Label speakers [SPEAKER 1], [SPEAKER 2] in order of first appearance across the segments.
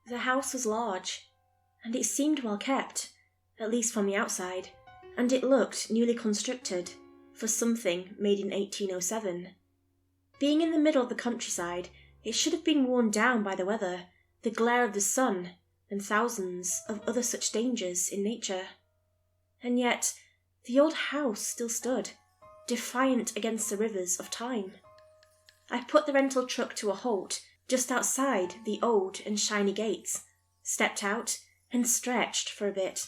[SPEAKER 1] The house was large, and it seemed well kept, at least from the outside, and it looked newly constructed for something made in 1807. Being in the middle of the countryside, it should have been worn down by the weather, the glare of the sun, and thousands of other such dangers in nature. And yet the old house still stood, defiant against the rivers of time. I put the rental truck to a halt just outside the old and shiny gates, stepped out, and stretched for a bit,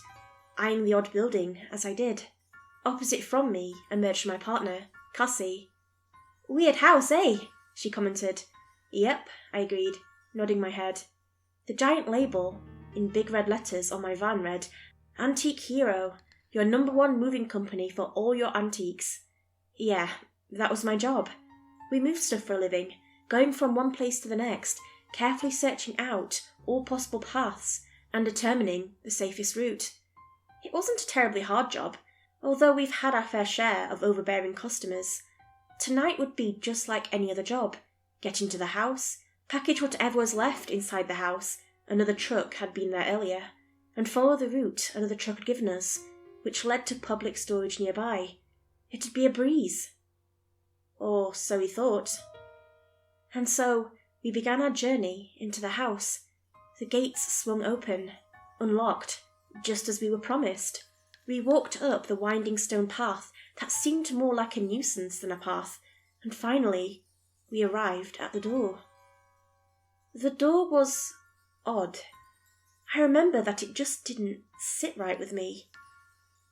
[SPEAKER 1] eyeing the odd building as I did. Opposite from me emerged my partner, Cassie. "Weird house, eh?" she commented. "Yep," I agreed, nodding my head. The giant label, in big red letters on my van read, "Antique Hero, your #1 moving company for all your antiques." Yeah, that was my job. We moved stuff for a living, going from one place to the next, carefully searching out all possible paths and determining the safest route. It wasn't a terribly hard job, although we've had our fair share of overbearing customers. Tonight would be just like any other job. Get into the house, package whatever was left inside the house, another truck had been there earlier, and follow the route another truck had given us, which led to public storage nearby. It'd be a breeze. Or so we thought. And so we began our journey into the house. The gates swung open, unlocked, just as we were promised. We walked up the winding stone path that seemed more like a nuisance than a path, and finally we arrived at the door. The door was odd. I remember that it just didn't sit right with me.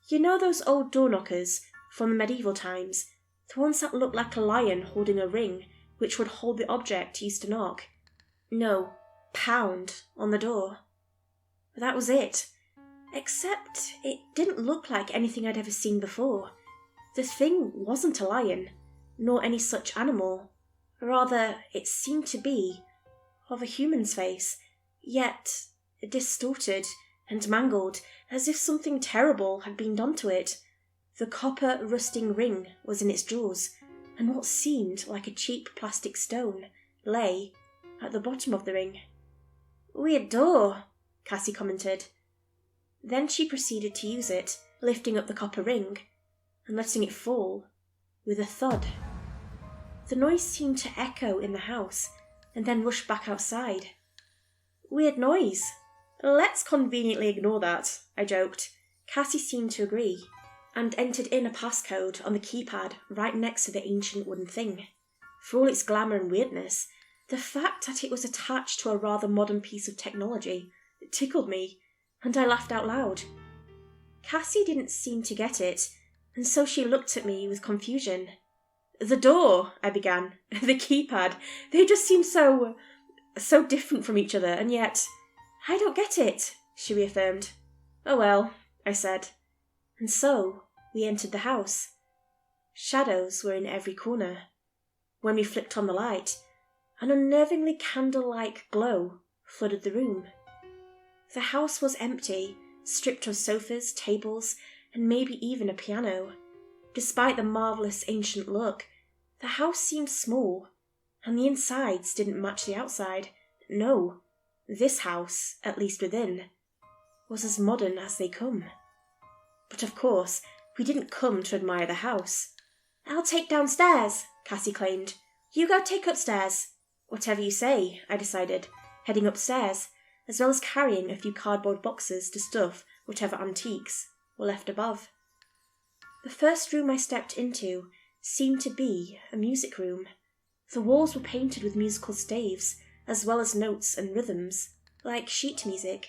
[SPEAKER 1] You know those old door knockers from the medieval times, the ones that looked like a lion holding a ring which would hold the object used to knock? No, pound on the door. That was it. Except it didn't look like anything I'd ever seen before. The thing wasn't a lion, nor any such animal. Rather, it seemed to be of a human's face, yet distorted and mangled, as if something terrible had been done to it. The copper rusting ring was in its jaws, and what seemed like a cheap plastic stone lay at the bottom of the ring. "Weird door," Cassie commented. Then she proceeded to use it, lifting up the copper ring and letting it fall with a thud. The noise seemed to echo in the house and then rush back outside. "Weird noise. Let's conveniently ignore that," I joked. Cassie seemed to agree, and entered in a passcode on the keypad right next to the ancient wooden thing. For all its glamour and weirdness, the fact that it was attached to a rather modern piece of technology tickled me, and I laughed out loud. Cassie didn't seem to get it, and so she looked at me with confusion. "The door," I began. "The keypad. They just seem so different from each other, and yet—" "I don't get it," she reaffirmed. "Oh well," I said. And so we entered the house. Shadows were in every corner. When we flicked on the light, an unnervingly candle-like glow flooded the room. The house was empty, stripped of sofas, tables, and maybe even a piano. Despite the marvellous ancient look, the house seemed small, and the insides didn't match the outside. No, this house, at least within, was as modern as they come. But of course, we didn't come to admire the house. "I'll take downstairs," Cassie claimed. "You go take upstairs." "Whatever you say," I decided, heading upstairs, as well as carrying a few cardboard boxes to stuff whatever antiques were left above. The first room I stepped into seemed to be a music room. The walls were painted with musical staves, as well as notes and rhythms, like sheet music.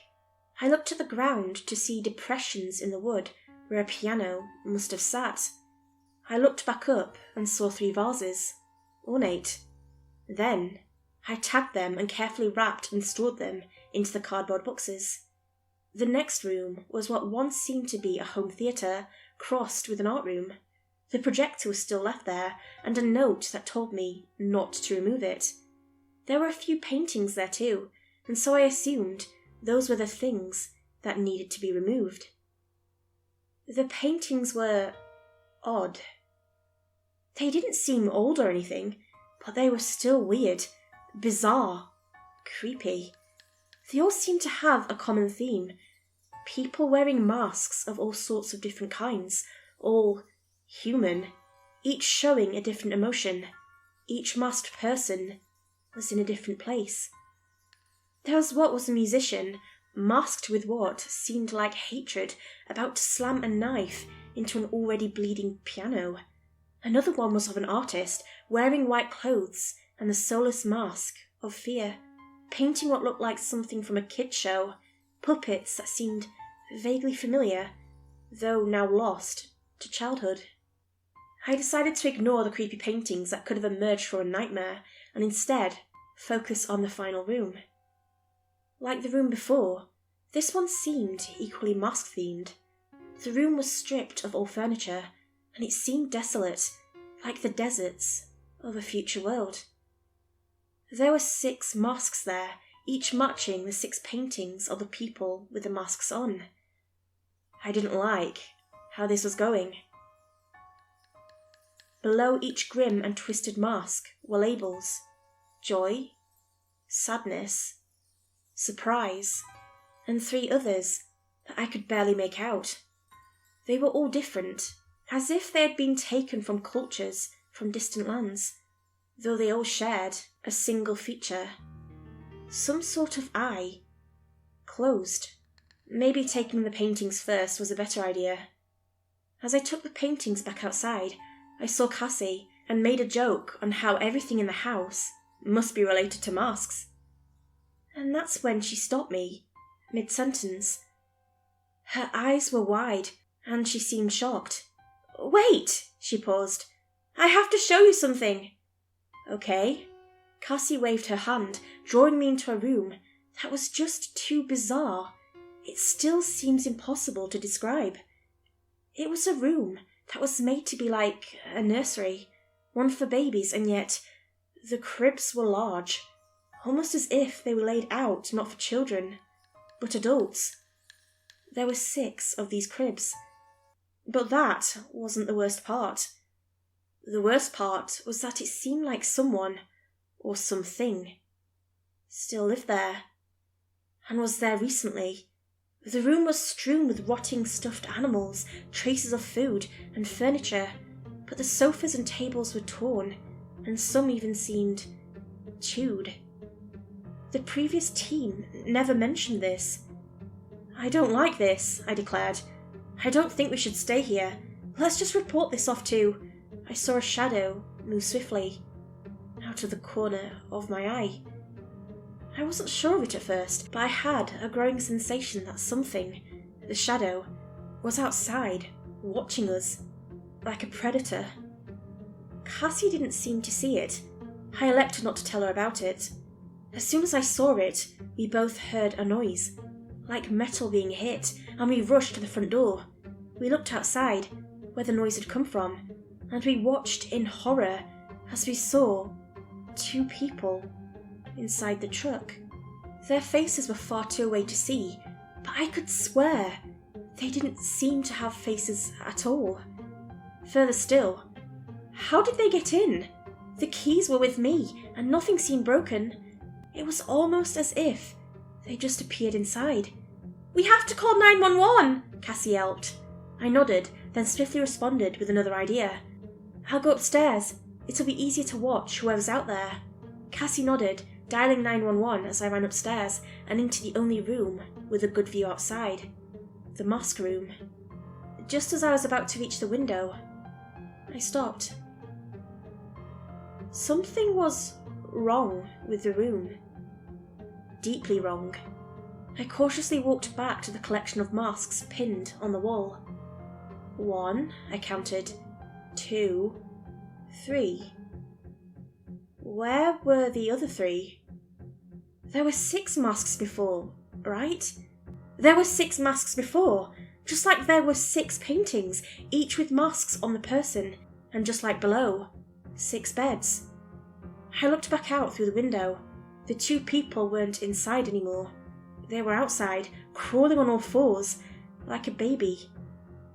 [SPEAKER 1] I looked at the ground to see depressions in the wood where a piano must have sat. I looked back up and saw 3 vases, ornate. Then I tagged them and carefully wrapped and stored them into the cardboard boxes. The next room was what once seemed to be a home theatre, crossed with an art room. The projector was still left there, and a note that told me not to remove it. There were a few paintings there too, and so I assumed those were the things that needed to be removed. The paintings were odd. They didn't seem old or anything, but they were still weird, bizarre, creepy. They all seemed to have a common theme. People wearing masks of all sorts of different kinds, all human, each showing a different emotion. Each masked person was in a different place. There was what was a musician, masked with what seemed like hatred, about to slam a knife into an already bleeding piano. Another one was of an artist, wearing white clothes and the soulless mask of fear, painting what looked like something from a kid's show, puppets that seemed vaguely familiar, though now lost to childhood. I decided to ignore the creepy paintings that could have emerged from a nightmare and instead focus on the final room. Like the room before, this one seemed equally mask-themed. The room was stripped of all furniture, and it seemed desolate, like the deserts of a future world. There were 6 masks there, each matching the 6 paintings of the people with the masks on. I didn't like how this was going. Below each grim and twisted mask were labels: joy, sadness, surprise, and 3 others that I could barely make out. They were all different, as if they had been taken from cultures from distant lands, though they all shared a single feature. Some sort of eye. Closed. Maybe taking the paintings first was a better idea. As I took the paintings back outside, I saw Cassie and made a joke on how everything in the house must be related to masks. And that's when she stopped me, mid-sentence. Her eyes were wide, and she seemed shocked. "Wait!" she paused. "I have to show you something." "Okay." Cassie waved her hand, drawing me into a room that was just too bizarre. It still seems impossible to describe. It was a room that was made to be like a nursery, one for babies, and yet the cribs were large, almost as if they were laid out not for children, but adults. There were 6 of these cribs. But that wasn't the worst part. The worst part was that it seemed like someone, or something, still lived there, and was there recently. The room was strewn with rotting stuffed animals, traces of food and furniture, but the sofas and tables were torn, and some even seemed chewed. The previous team never mentioned this. "I don't like this," I declared. "I don't think we should stay here. Let's just report this off to—" I saw a shadow move swiftly out of the corner of my eye. I wasn't sure of it at first, but I had a growing sensation that something, the shadow, was outside, watching us, like a predator. Cassie didn't seem to see it. I elected not to tell her about it. As soon as I saw it, we both heard a noise, like metal being hit, and we rushed to the front door. We looked outside, where the noise had come from, and we watched in horror as we saw 2 people inside the truck. Their faces were far too away to see, but I could swear they didn't seem to have faces at all. Further still, how did they get in? The keys were with me, and nothing seemed broken. It was almost as if they just appeared inside. "We have to call 911!" Cassie yelped. I nodded, then swiftly responded with another idea. "I'll go upstairs. It'll be easier to watch whoever's out there." Cassie nodded, dialing 911 as I ran upstairs and into the only room with a good view outside. The mask room. Just as I was about to reach the window, I stopped. Something was wrong with the room. Deeply wrong. I cautiously walked back to the collection of masks pinned on the wall. 1, I counted. 2, 3. Where were the other 3? There were 6 masks before, right? There were 6 masks before, just like there were 6 paintings, each with masks on the person, and just like below, 6 beds. I looked back out through the window. The 2 people weren't inside anymore. They were outside, crawling on all 4s, like a baby.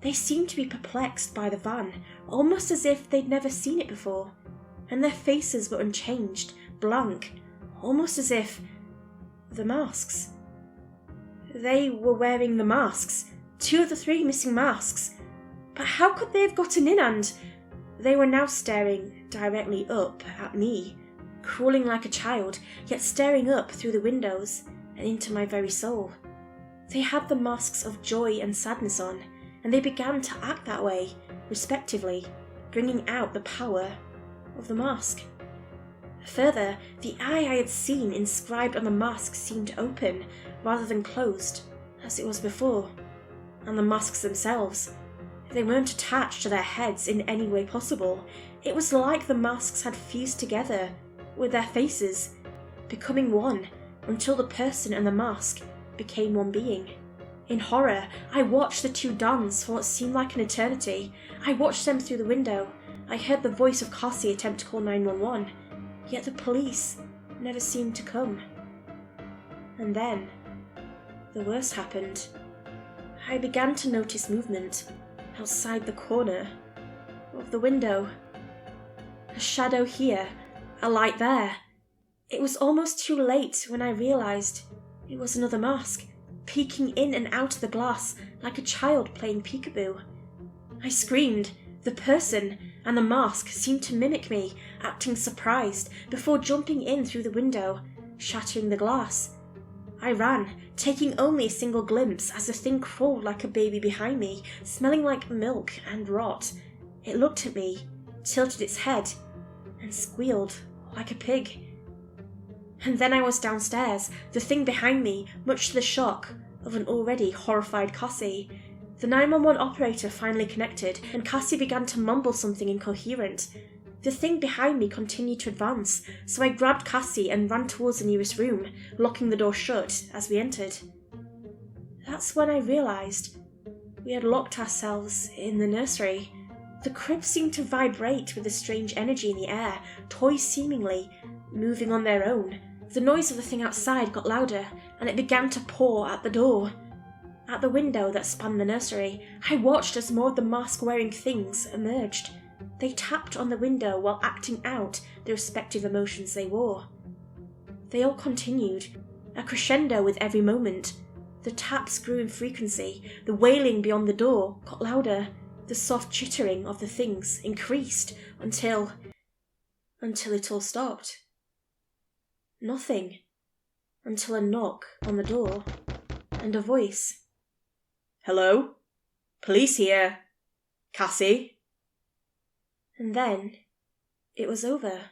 [SPEAKER 1] They seemed to be perplexed by the van, almost as if they'd never seen it before, and their faces were unchanged, blank, almost as if the masks They were wearing the masks, 2 of the 3 missing masks. But how could they have gotten in? And they were now staring directly up at me, crawling like a child, yet staring up through the windows and into my very soul. They had the masks of joy and sadness on, and they began to act that way, respectively, bringing out the power of the mask. Further, the eye I had seen inscribed on the mask seemed open rather than closed, as it was before, and the masks themselves, they weren't attached to their heads in any way possible. It was like the masks had fused together with their faces, becoming one until the person and the mask became one being. In horror, I watched the 2 dance for what seemed like an eternity. I watched them through the window. I heard the voice of Cassie attempt to call 911, yet the police never seemed to come. And then, the worst happened. I began to notice movement outside the corner of the window. A shadow here, a light there. It was almost too late when I realised it was another mask, peeking in and out of the glass like a child playing peekaboo. I screamed. The person and the mask seemed to mimic me, acting surprised before jumping in through the window, shattering the glass. I ran, taking only a single glimpse as the thing crawled like a baby behind me, smelling like milk and rot. It looked at me, tilted its head, and squealed like a pig. And then I was downstairs, the thing behind me, much to the shock of an already horrified Cassie. The 911 operator finally connected, and Cassie began to mumble something incoherent. The thing behind me continued to advance, so I grabbed Cassie and ran towards the nearest room, locking the door shut as we entered. That's when I realised we had locked ourselves in the nursery. The crib seemed to vibrate with a strange energy in the air, toys seemingly moving on their own. The noise of the thing outside got louder, and it began to pour at the door. At the window that spanned the nursery, I watched as more of the mask-wearing things emerged. They tapped on the window while acting out the respective emotions they wore. They all continued, a crescendo with every moment. The taps grew in frequency, the wailing beyond the door got louder, the soft chittering of the things increased until it all stopped. Nothing, until a knock on the door, and a voice. "Hello? Police here. Cassie?" And then it was over.